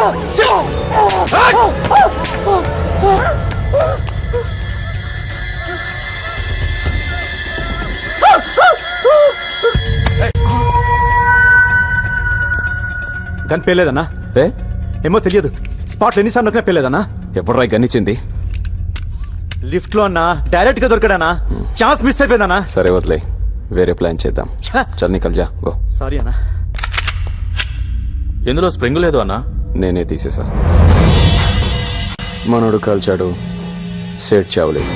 Gun పేలేదన్నా? ఏమో తెలియదు. స్పాట్లో ఎన్నిసార్లు నొక్కినా పేలేదన్నా. ఎప్పుడు గన్నిచ్చింది? లిఫ్ట్ లో అన్నా. డైరెక్ట్ గా దొరికాడనా? Chance miss అయిపోయిందన్నా. సరే వదిలే, వేరే ప్లాన్ చేద్దాం. చల్ నికల్ జా. గో. సారీ అన్నా. ఎందులో స్ప్రింగ్ లేదు అన్నా. నేనే తీసేసా. మనోడు కాల్చాడు, సేట్ చావలేదు.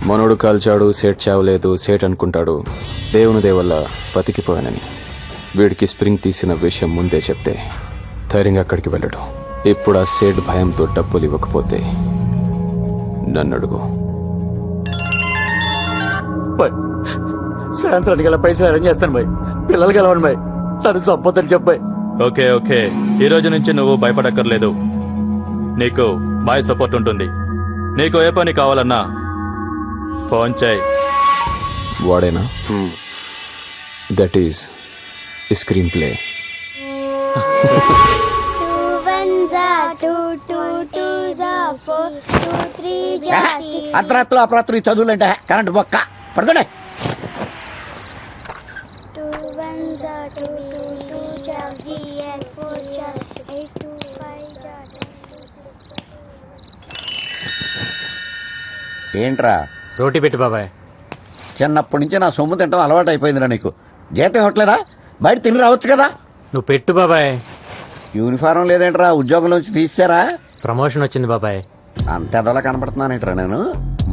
మనోడు కాల్చాడు, సేట్ చావలేదు. సేట్ అనుకుంటాడు దేవుని దేవల్ల బతికిపోయానని. వీడికి స్ప్రింగ్ తీసిన విషయం ముందే చెప్తే ధైర్యంగా అక్కడికి వెళ్ళడు. ఇప్పుడు ఆ సేట్ భయంతో డబ్బులు ఇవ్వకపోతే నన్ను అడుగు. సాయంత్రానికి గల పైసలు అరేంజ్ చేస్తాను బాయ్. పిల్లలు గెలవండి బాయ్. నన్ను చంపొద్దని చెప్పాయి. ఓకే ఓకే, ఈ రోజు నుంచి నువ్వు భయపడక్కర్లేదు. నీకు బాయ్ సపోర్ట్ ఉంటుంది. నీకు ఏ పని కావాలన్నా ఫోన్ చేయి. వాడేనా? That is screen play. అర్ధరాత్రులు అపరాత్రులు చదువులంటే కరెంట్ బొక్క పడుకోండి. ఏంట్రా? రోటీ పెట్టి బాబాయ్. చిన్నప్పటి నుంచి నా సొమ్ము తింటాం అలవాటు అయిపోయిందిరా నీకు. జీతం ఇవ్వట్లేదా? బయట తిని రావచ్చు కదా. నువ్వు పెట్టు బాబాయ్. యూనిఫారం లేదేంట్రా? ఉద్యోగం నుంచి తీసారా? ప్రమోషన్ వచ్చింది బాబాయ్. అంత ఎదలా కనపడుతున్నానేట్రా నేను?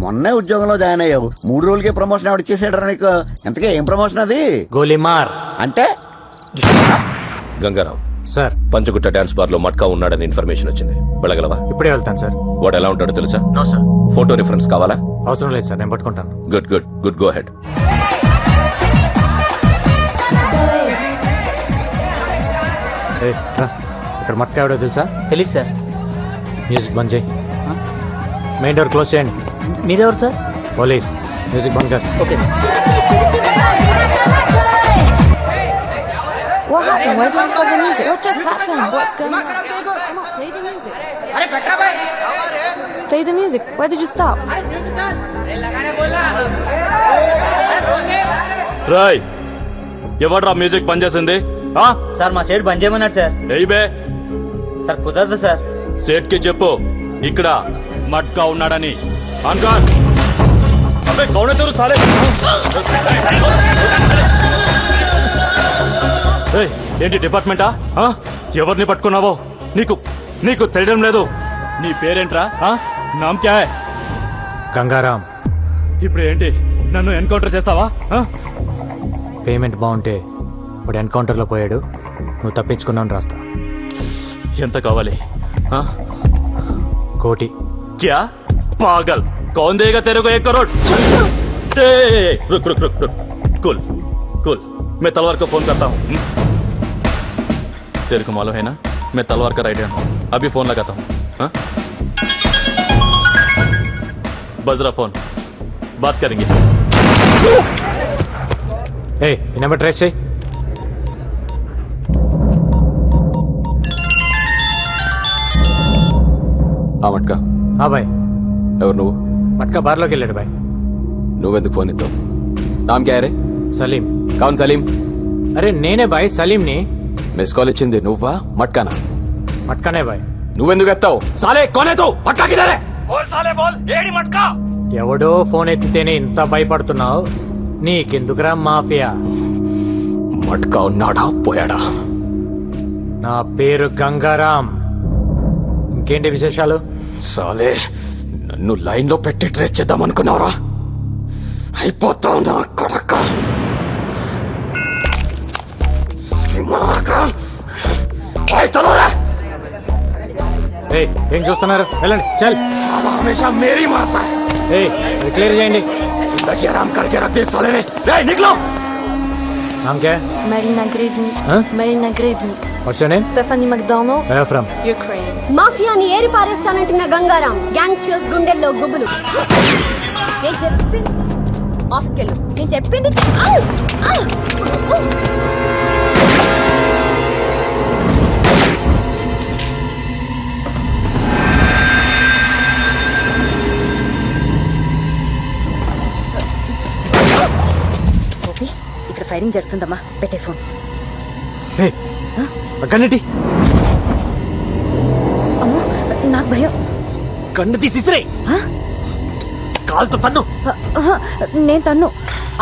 మొన్నే ఉద్యోగంలో జాయిన్ అయ్యావు, 3 రోజులకే ప్రమోషన్ ఎవడిచ్చేసాడరా నీకు? ఎంతకే ఏం ప్రమోషన్ అది? గోలీమార్ అంటే? Ganga Rao sir, Panjagutta dance bar లో మట్కా ఉన్నాడని ఇన్ఫర్మేషన్ వచ్చింది. వెళ్ళగలవా? ఇప్పుడే వెళ్తాను సార్. వాడు ఎలా ఉంటాడో తెలుసా? No sir. ఫోటో రిఫరెన్స్ కావాలా? అవసరం లేదు సార్, నేను పట్టుకుంటాను. Good good good, go head. ఇక్కడ మట్కా ఎవడో తెలుసా? తెలీదు సార్. మ్యూజిక్ బంద్ చేయి. మెయిన్ డోర్ క్లోజ్ చేయండి. మీరెవరు సార్? పోలీస్. మ్యూజిక్ బంద్ కర్. Okay. What happened? Where did you stop the music? What just happened? What's going on? Come on, play the music. Play the music. Where did you stop? Rai, ఎవడ్రా music బంద్ చేసింది? Sir మా shade బంద్ చేయమన్నాడు sir. ఏయ్ బే. Sir కుదరదు sir. సేట్ కి చెప్పు ఇక్కడ మట్కా ఉన్నాడని. అన్కాన్ అబ్బే కౌనే తెరు సాలే. ఏంటి డిపార్ట్మెంటా? ఎవరిని పట్టుకున్నావో నీకు నీకు తెలియడం లేదు. నీ పేరేంట్రా? నామ్ క్యా హై? గంగారాం. ఇప్పుడు ఏంటి, నన్ను ఎన్కౌంటర్ చేస్తావా? పేమెంట్ బాగుంటే వాడు ఎన్కౌంటర్ లో పోయాడు, నువ్వు తప్పించుకున్నావు రాస్తా. ఎంత కావాలి? కోటి. क्या पागल, कौन देगा तेरे को 1 करोड़? रुक रुक रुक रुक, कूल कूल, मैं तलवार को फोन करता हूँ. तेरे को मालूम है ना, मैं तलवार का राइट हैंड हूँ. अभी फोन लगाता हूँ. बज रहा फोन, बात करेंगे. ఏ ఈ నెంబర్ ట్రేస్ చేయి. మట్కా. బాయ్. ఎవరు నువ్వు? మట్కా బార్లోకి వెళ్ళాడు బాయ్. నువ్వెందుకు ఫోన్ ఇస్తావు? నామ్ క్యా రే? సలీం. కౌన్ సలీం? అరే నేనే బాయ్, సలీంని. మిస్ కాల్ ఇచ్చింది నువ్వా మట్కానా? మట్కానే బాయ్. నువ్వెందుకు ఎత్తావు? సాలే కోనే తూ మట్కా కిధర్ హై? బోల్ సాలే బోల్, ఏడి మట్కా? ఎవడో ఫోన్ ఎత్తితేనే ఇంత భయపడుతున్నావు, నీకెందుకురా మాఫియా? మట్కా ఉన్నాడా పోయాడా? నా పేరు గంగారాం. ఇంకేంటి విశేషాలు? సాలే నన్ను లైన్ లో పెట్టి ట్రేస్ చేద్దాం అనుకున్నావురా? అయిపోతావు నా కొడక. ఏం చూస్తున్నారు? వెళ్ళండి. చల్. హమేషా మేరీ మారతా హై. క్లియర్ చేయండి. జిందగీ ఆరామ్ करके रख दे साले ने. निकलो. नाम क्या है? Marina Grevny. Marina Grevny. What's your name? Stephanie McDonald. Where from? Ukraine. మాఫియాని eri పారేస్తానంటున్న Gangaram gangsters గుండెల్లో గుబులు. నేను చెప్పింది ఆఫీస్కి వెళ్ళు. నేను చెప్పింది ఫైరింగ్ జరుగుతుందమ్మా, పెట్టే ఫోన్. కన్నటి అమ్మో నాకు భయం. కన్ను తీసిరే ఆ? కాలుతో తన్ను. నేను తన్ను.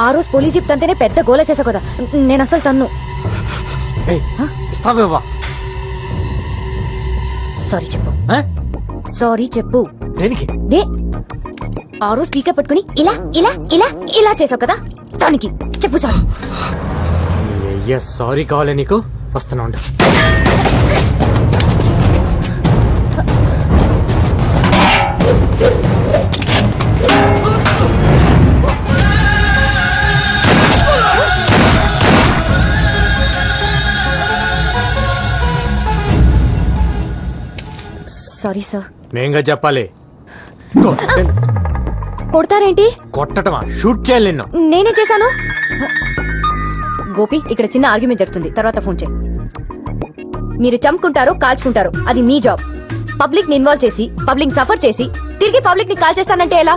ఆ రోజు పోలీస్ జీప్ తంతేనే పెద్ద గోల చేసా కదా, నేను అసలు తన్ను. ఇస్తావేవా? సారీ చెప్పు, సారీ చెప్పు. దేనికి? దే ఆ రోజు స్పీకర్ పట్టుకుని ఇలా ఇలా ఇలా ఇలా చేసావు కదా, దానికి చెప్పు సారీ. అయ్యా సారీ కావాలి నీకు, వస్తున్నా ఉండు. Sorry sir. నేనుగా చెప్పాలి. కొడతారేంటి? కొట్టటమా? షూట్ చేయాలి నిన్ను. నేనే చేశాను. గోపి, ఇక్కడ చిన్న ఆర్గ్యుమెంట్ జరుగుతుంది, తర్వాత ఫోన్ చేయి. మీరు చంపుకుంటారు, కాల్చుకుంటారు, అది మీ జాబ్. పబ్లిక్ ని ఇన్వాల్వ్ చేసి పబ్లిక్ సఫర్ చేసి తిరిగి పబ్లిక్ ని కాల్ చేస్తానంటే ఎలా?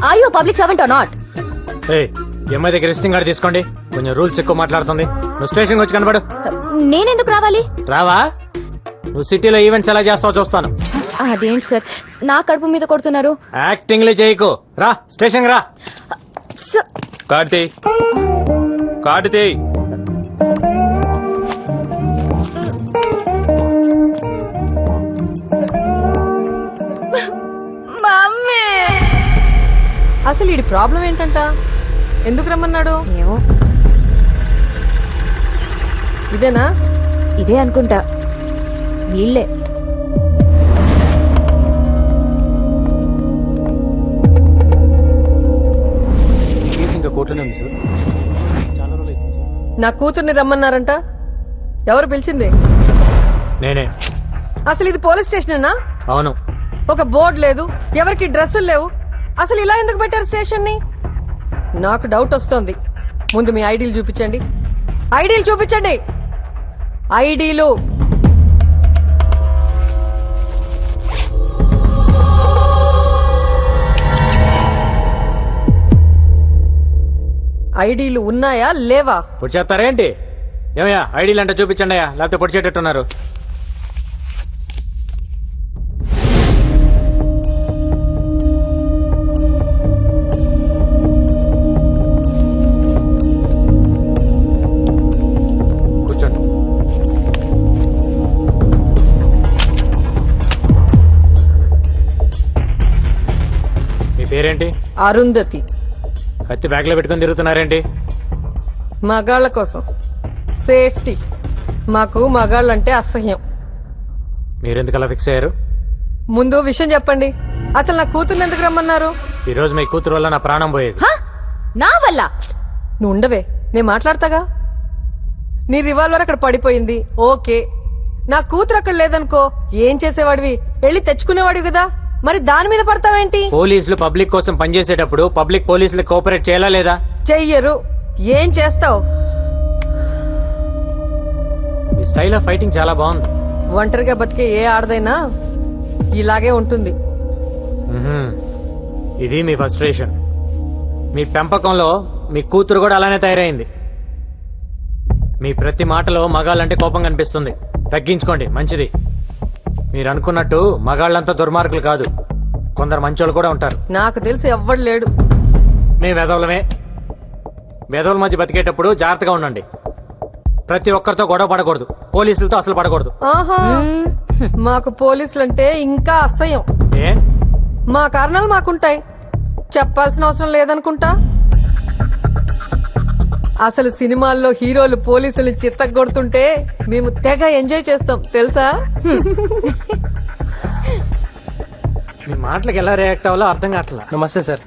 Are you public servant or not? ఏమై దగ్గర రెస్టింగ్ కార్డు తీసుకోండి. కొంచెం రూల్స్ ఎక్కువ మాట్లాడుతుంది. నువ్వు స్టేషన్ వచ్చి కనబడు. నేనెందుకు రావాలి? రావా? నువ్వు సిటీలో ఈవెంట్స్ ఎలా చేస్తావో చూస్తాను. అదేంటి సార్ నా కడుపు మీద కొడుతున్నారు? యాక్టింగ్ లే చేయకు. రా స్టేషన్ రా. కార్తీ కార్తీ మమ్మీ, అసలు ఈ ప్రాబ్లం ఏంటంట? ఎందుకు రమ్మన్నాడు? ఏమో, ఇదేనా? ఇదే అనుకుంటా. వీళ్ళే. ఇంకా కోర్టులోనే ఉంది సార్. చాలా రోజులు అవుతుంది సార్. నా కూతుర్ని రమ్మన్నారంట. ఎవరు పిలిచింది? నేనే. అసలు ఇది పోలీస్ స్టేషనేనా? అవును. ఒక బోర్డు లేదు, ఎవరికి డ్రెస్సులు లేవు. అసలు ఇలా ఎందుకు పెట్టారు స్టేషన్ ని? నాకు డౌట్ వస్తోంది. ముందు మీ ఐడీలు చూపించండి. ఐడీలు చూపించండి. ఐడీలు. ఐడీలు ఉన్నాయా లేవా? పొడి చేస్తారేంటి? ఏమయ్యా ఐడీలు అంటే చూపించండి అయ్యా, లేకపోతే పొడి చేటట్టున్నారు. కూర్చోండి. మీ పేరేంటి? అరుంధతి. కత్తి బ్యాగ్ లో పెట్టుకుని తిరుగుతున్నారేంటి? మగాళ్ళ కోసం సేఫ్టీ. మాకు మగాళ్ళంటే అసహ్యం. మీరెందుకు అలా ఫిక్స్ అయ్యారు? ముందు విషయం చెప్పండి. అసలు నా కూతుర్ని ఎందుకు రమ్మన్నారు? ఈ రోజు మీ కూతురు వల్ల నా ప్రాణం పోయేది. నా వల్ల? నువ్వు ఉండవే, నేను మాట్లాడతాగా. నీ రివాల్వర్ అక్కడ పడిపోయింది, ఓకే. నా కూతురు అక్కడ లేదనుకో, ఏం చేసేవాడివి? వెళ్ళి తెచ్చుకునేవాడివి కదా, మరి దాని మీద పడతావేంటి? పోలీసులు పబ్లిక్ కోసం పనిచేసేటప్పుడు పబ్లిక్ పోలీసులకు కోఆపరేట్ చేయాలా లేదా? చెయ్యరు. ఏం చేస్తావు? ఈ స్టైల్ ఆఫ్ ఫైటింగ్ చాలా బాగుంది. ఒంటరిగా బతికే ఏ ఆడదైనా ఇలాగే ఉంటుంది. మ్మ్హ్మ్. ఇది మీ ఫ్రస్ట్రేషన్. మీ పెంపకంలో మీ కూతురు కూడా అలానే తయారైంది. మీ ప్రతి మాటలో మగాళ్ళంటే కోపం కనిపిస్తుంది. తగ్గించుకోండి, మంచిది. మీరు అనుకున్నట్టు మగాళ్ళంతా దుర్మార్గులు కాదు, కొందరు మంచోళ్ళు కూడా ఉంటారు. నాకు తెలిసి ఎవ్వడు లేడు. మేము వెధవులమే. వెధవుల మధ్య బతికేటప్పుడు జాగ్రత్తగా ఉండండి. ప్రతి ఒక్కరితో గొడవ పడకూడదు, పోలీసులతో అసలు పడకూడదు. ఆహా, మాకు పోలీసులంటే ఇంకా అసహ్యం. ఏ? మా కారణాలు మాకుంటాయి, చెప్పాల్సిన అవసరం లేదనుకుంటా. అసలు సినిమాల్లో హీరోలు పోలీసులు చిత్తగొడుతుంటే మేము తెగ ఎంజాయ్ చేస్తాం తెలుసా? మీ మాటలకు ఎలా రియాక్ట్ అవ్వాలో అర్థం కావట్లా. నమస్తే సార్.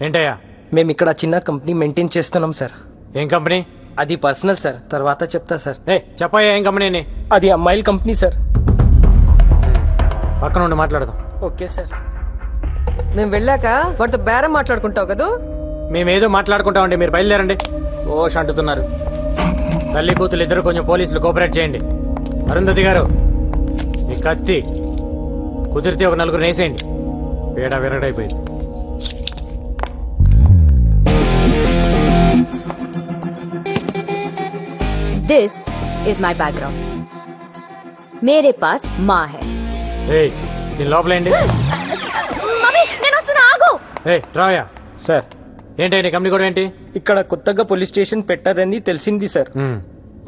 ఏంటయ్యా? మేము ఇక్కడ చిన్న కంపెనీ మెయింటైన్ చేస్తున్నాం సార్. ఏం కంపెనీ? అది పర్సనల్ సార్, తర్వాత చెప్తా సార్. చెప్పయ్యా ఏం కంపెనీ? అది అమ్మాయిల కంపెనీ సార్. పక్కన ఉండి మాట్లాడదాం. Okay sir. మేము వెళ్ళాక వాటితో బేరం మాట్లాడుకుంటావు కదా. మేమేదో మాట్లాడుకుంటామండి, మీరు బయలుదేరండి. ఓష్ అంటున్నారు. తల్లి కూతురు ఇద్దరు కొంచెం పోలీసులు కోఆపరేట్ చేయండి. అరుంధతి గారు, మీ కత్తి కుదిరితే ఒక నలుగురు నేసేయండి. పేడ విరగడైపోయింది. This is my background. మేరే పాస్ మా హై. ఏయ్ దీని లోపలేండి. మమ్మీ నేను వస్తున్నా, ఆగు. ఏయ్ రాయా. సార్ ఏంటి కంపెనీ కూడా ఏంటి? ఇక్కడ కొత్తగా పోలీస్ స్టేషన్ పెట్టారని తెలిసింది సార్. మ్మ్.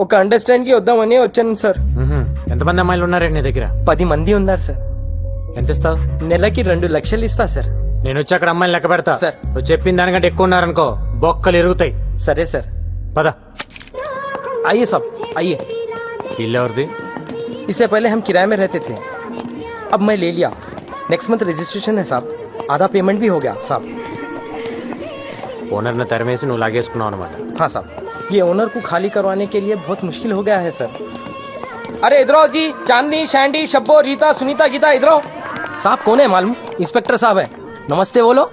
ఒక అండర్స్టాండ్ కి వద్దామని వచ్చాను సార్. మ్హూ. ఎంతమంది అమ్మాయిలు ఉన్నారండి నీ దగ్గర? 10 మంది ఉన్నారు సార్. ఎంత ఇస్తావు? నెలకి 2 లక్షలు ఇస్తా సార్. నేను వచ్చి అక్కడ అమ్మాయిలు లెక్క పెడతా. సార్. నువ్వు చెప్పిన దానికంటే ఎక్కువ ఉన్నారనుకో బొక్కలు ఇరుగుతాయి. సరే సార్. పద. आइए साहब आइए. ఇల్లు ఎవరిది? इससे पहले हम किराए में रहते थे, अब मैं ले लिया. नेक्स्ट मंथ रजिस्ट्रेशन है साहब. आधा पेमेंट भी हो गया साहब. ఓనర్ని తెరమేసి నువ్వు లాగేసుకున్నావు అనమాట. हाँ साहब, ये ओनर को खाली करवाने के लिए बहुत मुश्किल हो गया है सर. अरे इधर आओ जी. चांदनी, शैंडी, शब्बो, रीता, सुनीता, गीता इधर आओ. साहब कौन है मालूम? इंस्पेक्टर साहब है. नमस्ते बोलो.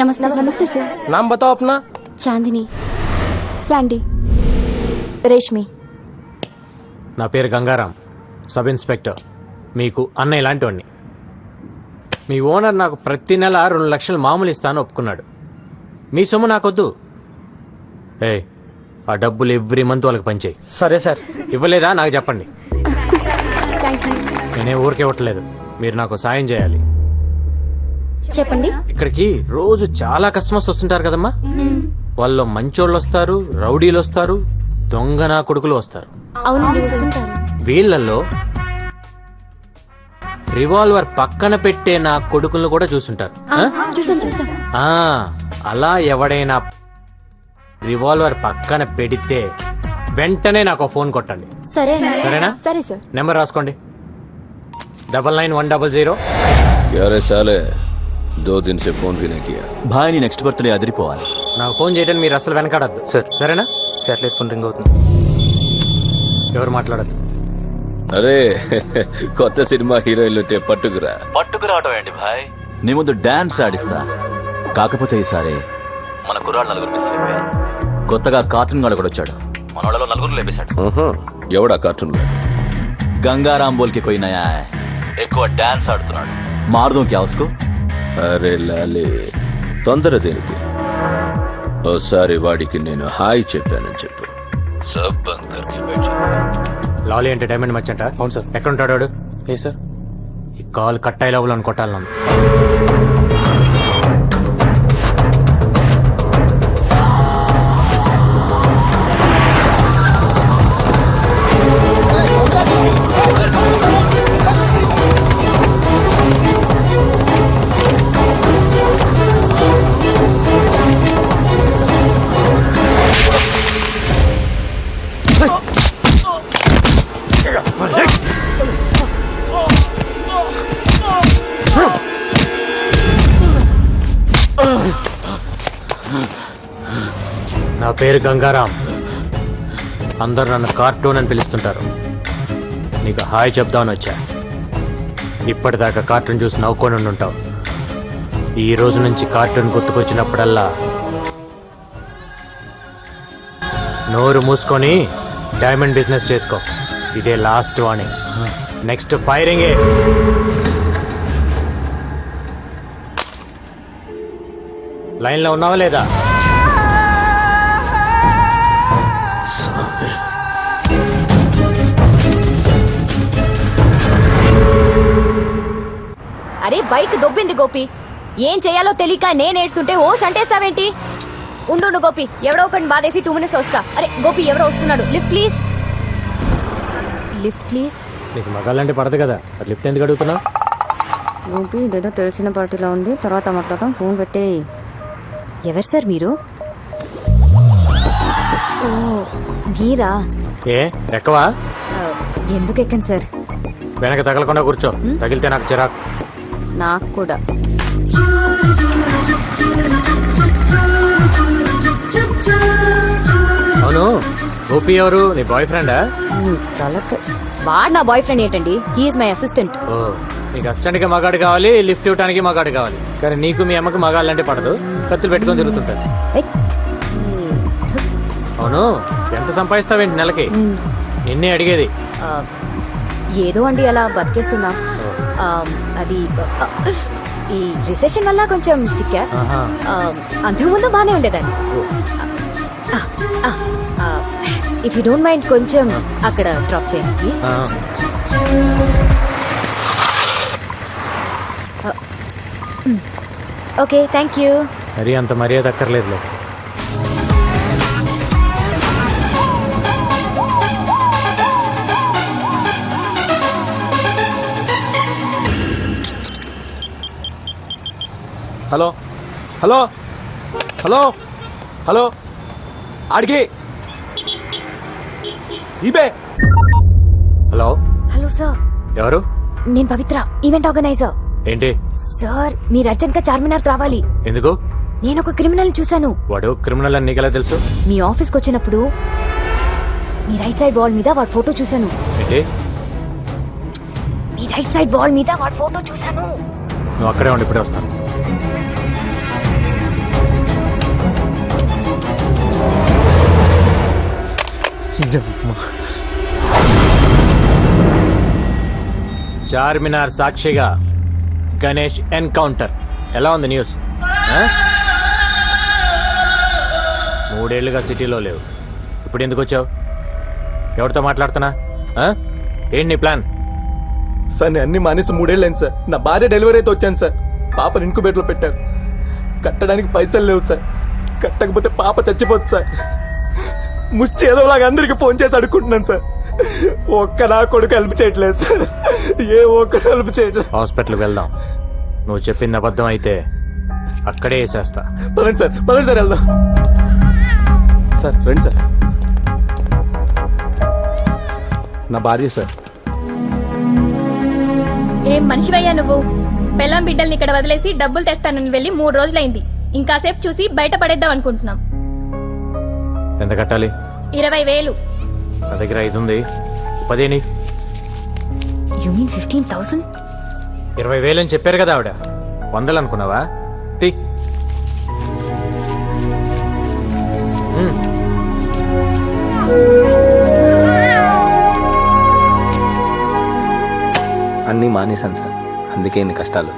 నమస్తే నమస్తే సార్. नाम बताओ अपना. చాందిని, శాండీ, రేష్మి. నా పేరు గంగారాం, సబ్ ఇన్స్పెక్టర్. మీకు అన్నయ్య ఇలాంటివాడిని. మీ ఓనర్ నాకు ప్రతి నెల 2 లక్షలు మామూలు ఇస్తాను ఒప్పుకున్నాడు. మీ సొమ్ము నాకొద్దు. ఏ ఆ డబ్బులు ఎవ్రీ మంత్ వాళ్ళకి పంచేయి. సరే సార్. ఇవ్వలేదా నాకు చెప్పండి. Thank you. నేనే ఊరికే ఇవ్వట్లేదు, మీరు నాకు సాయం చేయాలి. చెప్పండి. ఇక్కడికి రోజు చాలా కస్టమర్స్ వస్తుంటారు కదమ్మా. వాళ్ళు మంచోళ్ళు వస్తారు, రౌడీలు వస్తారు, దొంగ నా కొడుకులు వస్తారు. అవునండి వస్తుంటారు. వీళ్ళల్లో రివాల్వర్ పక్కన పెట్టే నా కొడుకులను కూడా చూసుంటారు. చూసాం. ఆ, అలా ఎవడైనా రివాల్వర్ పక్కన పెడితే వెంటనే నాకు ఫోన్ కొట్టండి. సరేనా? సరే సార్. నెంబర్ రాసుకోండి. 99-100. क्या रे साले, 2 दिन से फोन भी नहीं किया. భాయ్ నీ నెక్స్ట్ బర్త్డే అదిరిపోవాలి. నాకు ఫోన్ చేయడానికి మీరు అసలు వెనకాడద్దు సార్. సరేనా? శాటిలైట్ ఫోన్ రింగ్ అవుతుంది. ఎవరు మాట్లాడద్దు. అరే కొత్త సినిమా హీరోయిన్లు పట్టుకురా. పట్టుకురావటం ఏంటి భాయ్, నీ ముందు డాన్స్ ఆడిస్తా. కాకపోతే ఈసారి మన కుర్రాళ్ళు 4 మిస్ అయిపోయారు. కొత్తగా కార్టూన్ గాడు కూడా వచ్చాడు, మన వాళ్ళలో 4 లేపేశాడు. ఎవడా కార్టూన్ గంగారాం బోల్కి कोई नया है, ఎక్కువ డాన్స్ ఆడుతున్నాడు. మారుదాం క్యా ఉస్కో? అరే లాలే తొందర దేనికి? ఓసారి వాడికి నేను హాయ్ చెప్పానని చెప్పు. సబ్ బంద్ కర్కే బైఠ. లాలీ అంటే డైమండ్ మర్చెంట. అవును సార్. ఎక్కడ ఉంటాడు వాడు? ఏ సార్, ఈ కాల్ కట్టాయి లోపల అని కొట్టాలి నన్ను. నా పేరు గంగారాం, అందరు నన్ను కార్టూన్ అని పిలుస్తుంటారు. నీకు హాయ్ చెప్దామని వచ్చా. ఇప్పటిదాకా కార్టూన్ చూసి నవ్వుకొని ఉంటావు. ఈ రోజు నుంచి కార్టూన్ గుర్తుకొచ్చినప్పుడల్లా నోరు మూసుకొని డైమండ్ బిజినెస్ చేసుకో. ఇదే లాస్ట్ వార్నింగ్. నెక్స్ట్ ఫైరింగే. లైన్లో ఉన్నావా లేదా? అరే బైక్ దొబ్బింది గోపి, ఏం చేయాలో తెలియక నేను ఏడ్చుంటే ఓ షంటేస్తావేంటి? ఉండు గోపి, ఎవడో ఒకటి బాధేసి 2 మినిట్స్ వస్తా. అరే గోపి ఎవరో వస్తున్నాడు, లిఫ్ట్ ప్లీజ్. Lift please. నీకు మగాళ్ళంటే పడదు కదా, అది లిఫ్ట్ ఎందుకు అడుగుతున్నావు? గోపి ఇదేదో తెలిసిన పార్టీలో ఉంది, తర్వాత మాట్లాడతాం, ఫోన్ పెట్టే. ఎవరు సార్ మీరు? ఓ మీరా? ఏ ఎక్కవా? ఎందుకు ఎక్కండి సార్? వెనక తగలకుండా కూర్చో, తగిలితే నాకు చిరాకు. నాకు కూడా. అవును, గోపి ఎవరు? నీ బాయ్ ఫ్రెండా? వాడు నా బాయ్ ఫ్రెండ్ ఏంటండి, హీఈస్ మై అసిస్టెంట్. ఓ, నీకు అసిస్టెంట్ కి మగాడు కావాలి, లిఫ్ట్ ఇవ్వడానికి మగాడు కావాలి. కానీ నీకు మీ అమ్మకి మగాళ్ళంటే పడదు, కత్తులు పెట్టుకొని తిరుగుతుంటారు. అవును, ఎంత సంపాదిస్తావేంటి నెలకి? నిన్నే అడిగేది. ఏదో అండి అలా బతికేస్తున్నా. అది ఈ రిసెషన్ వల్ల కొంచెం చిక్కా. అంతకుముందు బానే ఉండేదాన్ని. ఇఫ్ యూ డోంట్ మైండ్ కొంచెం అక్కడ డ్రాప్ చేయండి ప్లీజ్. Okay thank you. మరి అంత మర్యాద అక్కర్లేదులే. హలో హలో హలో హలో అడిగి ఇబే. హలో హలో సార్, ఎవరు? నేను పవిత్ర, ఈవెంట్ ఆర్గనైజర్. ఏంటి? సార్ మీరు అర్జెంట్ గా చార్మినార్ రావాలి. ఎందుకు? నేను ఒక క్రిమినల్ చూశాను. వాడు క్రిమినల్ అని నీకెలా తెలుసు? మీ ఆఫీస్కి వచ్చినప్పుడు మీ రైట్ సైడ్ వాల్ మీద వాడి ఫోటో చూశాను. ఏంటి? మీ రైట్ సైడ్ వాల్ మీద వాడి ఫోటో చూశాను. నువ్వు అక్కడే ఉండి ఇప్పుడే వస్తాను. చార్మినార్ సాక్షిగా గణేష్ ఎన్కౌంటర్. ఎలా ఉంది న్యూస్? 3 ఏళ్లుగా సిటీలో లేవు, ఇప్పుడు ఎందుకు వచ్చావు? ఎవరితో మాట్లాడుతున్నా? ఏంటి నీ ప్లాన్? సార్ నేను అన్ని మానేసి 3 ఏళ్ళైంది సార్. నా భార్య డెలివరీ అయితే వచ్చాను సార్. పాపను ఇంకుబేట్లో పెట్టారు. కట్టడానికి పైసలు లేవు సార్. కట్టకపోతే పాప చచ్చిపోతుంది సార్. ముష్టి ఏదోలాగా అందరికి ఫోన్ చేసి అడుక్కుంటున్నాను సార్. ఒక్క నా కొడుకు హెల్ప్ చేయట్లేదు సార్. ఏ ఒక్కడు హెల్ప్ చేయట్లేదు. హాస్పిటల్కి వెళ్దాం. నువ్వు చెప్పింది అబద్ధం అయితే అక్కడే వేసేస్తా. పదండి సార్, పదండి సార్, వెళ్దాం సార్. రండి సార్. నా భార్య సార్. ఏం మనిషివయ్యా నువ్వు? పెళ్ళాం బిడ్డల్ని ఇక్కడ వదిలేసి డబ్బులు తెస్తానని వెళ్ళి 3 రోజులైంది. ఇంకాసేపు చూసి బయట పడేద్దాం అనుకుంటున్నాం. ఎంత కట్టాలి? 20,000. నా దగ్గర 5 ఉంది. 10 యు మీన్ 15,000? 20,000 అని చెప్పారు కదా ఆవిడ. 100 అనుకున్నావా? తీ. అన్నీ మానేశాను సార్, అందుకే ఇన్ని కష్టాలు.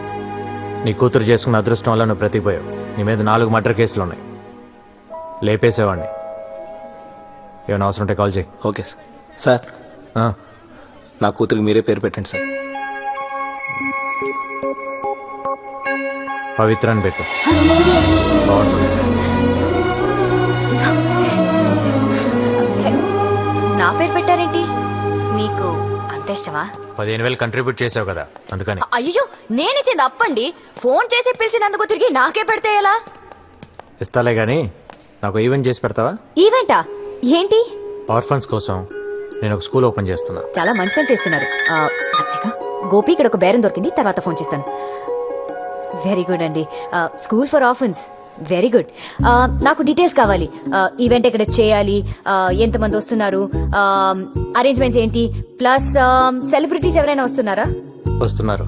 నీ కూతురు చేసుకున్న అదృష్టం వల్ల నువ్వు బ్రతికిపోయావు. నీ మీద 4 మర్డర్ కేసులు ఉన్నాయి. లేపేసేవాడిని. ఏమైనా అవసరం ఉంటే కాల్ చేయి. Okay sir. సార్ నా కూతురికి మీరే పేరు పెట్టండి సార్. పవిత్ర అని పెట్టు. నా పేరు పెట్టారేంటి? మీకు అంత ఇష్టమా? 15,000 కంట్రిబ్యూట్ చేసావు కదా, అందుకని. అయ్యో నేనిచ్చింది అప్పండి. ఫోన్ చేసి పిలిచినందుకు తిరిగి నాకే పెడితే ఎలా? ఇస్తాలే గానీ నాకు ఈవెంట్ చేసి పెడతావా? ఈవెంటా? ఏంటి? ఆర్ఫన్స్ కోసం నేను ఒక స్కూల్ ఓపెన్ చేస్తున్నా. చాలా మంచి పని చేస్తున్నారు. గోపి ఇక్కడ ఒక బేరం దొరికింది, తర్వాత ఫోన్ చేస్తాను. వెరీ గుడ్ అండి. School for orphans, very good. నాకు డీటెయిల్స్ కావాలి. ఈవెంట్ ఎక్కడ చేయాలి, ఎంతమంది వస్తున్నారు, అరేంజ్మెంట్స్ ఏంటి, ప్లస్ సెలబ్రిటీస్ ఎవరైనా వస్తున్నారా? వస్తున్నారు.